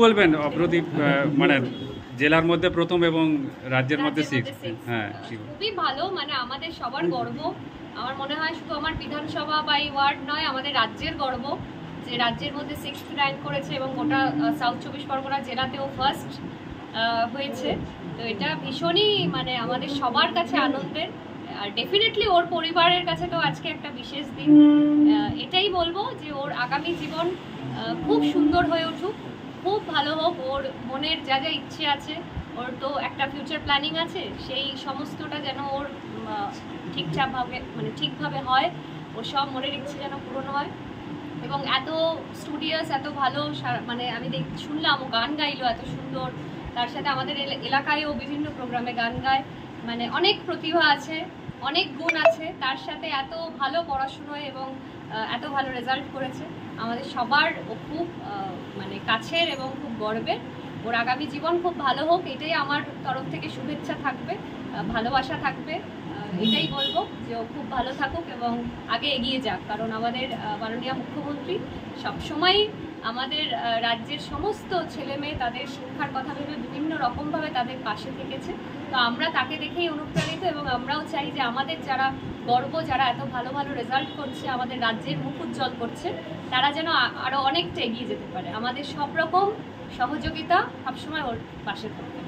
বলবেন অপ্রদীপ মানে জেলার মধ্যে প্রথম এবং রাজ্যের মধ্যে সিক্স। হ্যাঁ, খুবই ভালো, মানে আমাদের সবার গর্ব। আমার মনে হয় শুধু আমার বিধানসভা বা এই ওয়ার্ড নয়, আমাদের রাজ্যের গর্ব যে রাজ্যের মধ্যে 6th র্যাঙ্ক করেছে এবং গোটা সাউথ 24 পরগনা জেলাতেও ফার্স্ট হয়েছে। তো এটা ভীষণই মানে আমাদের সবার কাছে আনন্দের, আর ডেফিনেটলি ওর পরিবারের কাছে তো আজকে একটা বিশেষ দিন। এটাই বলবো যে ওর আগামী জীবন খুব সুন্দর হয়ে উঠুক, খুব ভালো হোক। ওর মনের যা যা ইচ্ছে আছে, ওর তো একটা ফিউচার প্ল্যানিং আছে, সেই সমস্তটা যেন ওর ঠিকভাবে হয়। ওর সব মনের ইচ্ছে যেন পূরণ হয়। এবং এত স্টুডিয়াস, এত ভালো, মানে আমি শুনলাম ও গান গাইলো এত সুন্দর। তার সাথে আমাদের এলাকায়ও বিভিন্ন প্রোগ্রামে গান গায়, মানে অনেক প্রতিভা আছে, অনেক গুণ আছে। তার সাথে এত ভালো পড়াশুনোয় এবং এত ভালো রেজাল্ট করেছে। আমাদের সবার ও খুব মানে কাছের এবং খুব গর্বের। ওর আগামী জীবন খুব ভালো হোক, এটাই আমার তরফ থেকে শুভেচ্ছা থাকবে, ভালোবাসা থাকবে। এটাই বলবো যে ও খুব ভালো থাকুক এবং আগে এগিয়ে যাক, কারণ আমাদের মাননীয় মুখ্যমন্ত্রী সবসময় আমাদের রাজ্যের সমস্ত ছেলে মেয়ে তাদের শিক্ষার কথা ভেবে বিভিন্ন রকমভাবে তাদের পাশে থেকেছে। তো আমরা তাকে দেখেই অনুপ্রাণিত এবং আমরাও চাই যে আমাদের যারা গর্ব, যারা এত ভালো ভালো রেজাল্ট করছে, আমাদের রাজ্যের মুখ উজ্জ্বল করছে, তারা যেন আরও অনেকটা এগিয়ে যেতে পারে। আমাদের সব রকম সহযোগিতা সবসময় ওর পাশে থাকবে।